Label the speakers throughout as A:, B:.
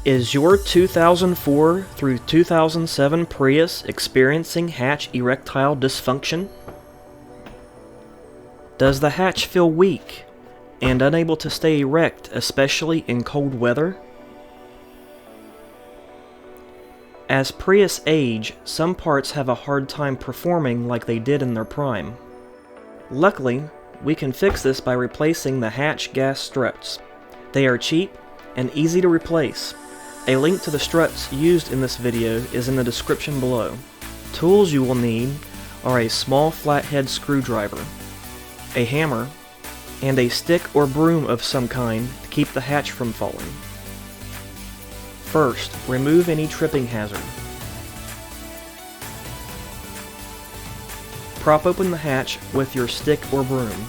A: Is your 2004 through 2007 Prius experiencing hatch erectile dysfunction? Does the hatch feel weak and unable to stay erect, especially in cold weather? As Prius age, some parts have a hard time performing like they did in their prime. Luckily, we can fix this by replacing the hatch gas struts. They are cheap and easy to replace. A link to the struts used in this video is in the description below. Tools you will need are a small flathead screwdriver, a hammer, and a stick or broom of some kind to keep the hatch from falling. First, remove any tripping hazard. Prop open the hatch with your stick or broom.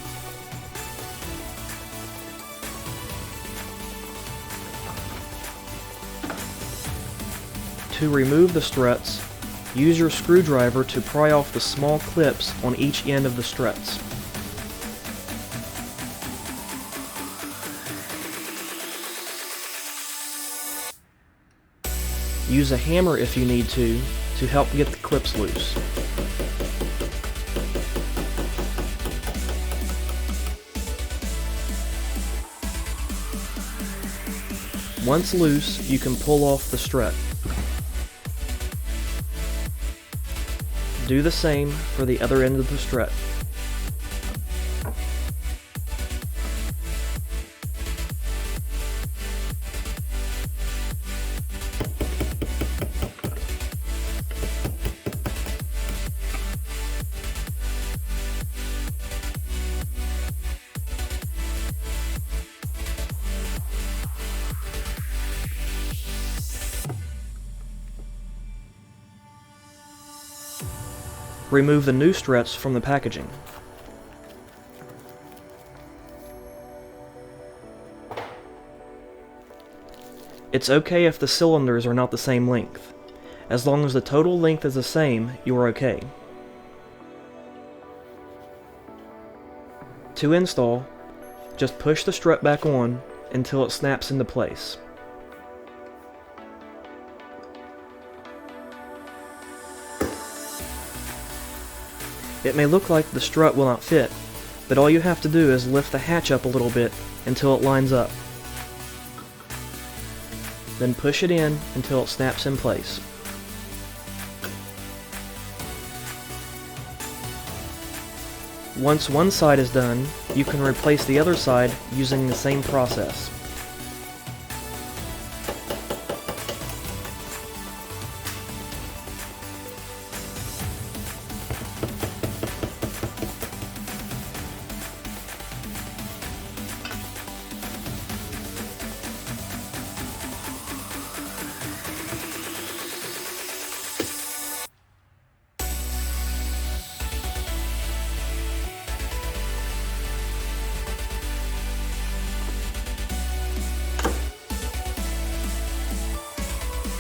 A: To remove the struts, use your screwdriver to pry off the small clips on each end of the struts. Use a hammer if you need to help get the clips loose. Once loose, you can pull off the strut. Do the same for the other end of the strut. Remove the new struts from the packaging. It's okay if the cylinders are not the same length. As long as the total length is the same, you are okay. To install, just push the strut back on until it snaps into place. It may look like the strut will not fit, but all you have to do is lift the hatch up a little bit until it lines up. Then push it in until it snaps in place. Once one side is done, you can replace the other side using the same process.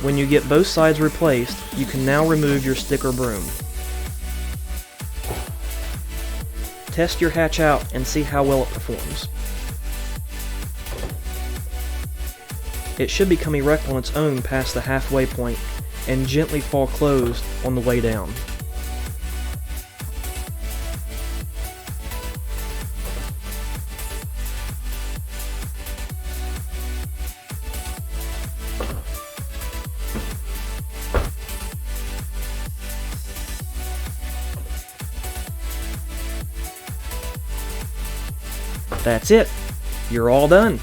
A: When you get both sides replaced, you can now remove your stick or broom. Test your hatch out and see how well it performs. It should become erect on its own past the halfway point and gently fall closed on the way down. That's it. You're all done.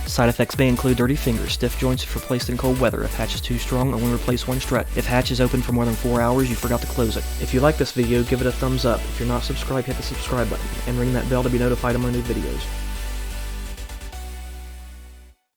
A: Side effects may include dirty fingers, stiff joints if replaced in cold weather, if hatch is too strong, only replace one strut. If hatch is open for more than 4 hours, you forgot to close it. If you like this video, give it a thumbs up. If you're not subscribed, hit the subscribe button, and ring that bell to be notified of my new videos.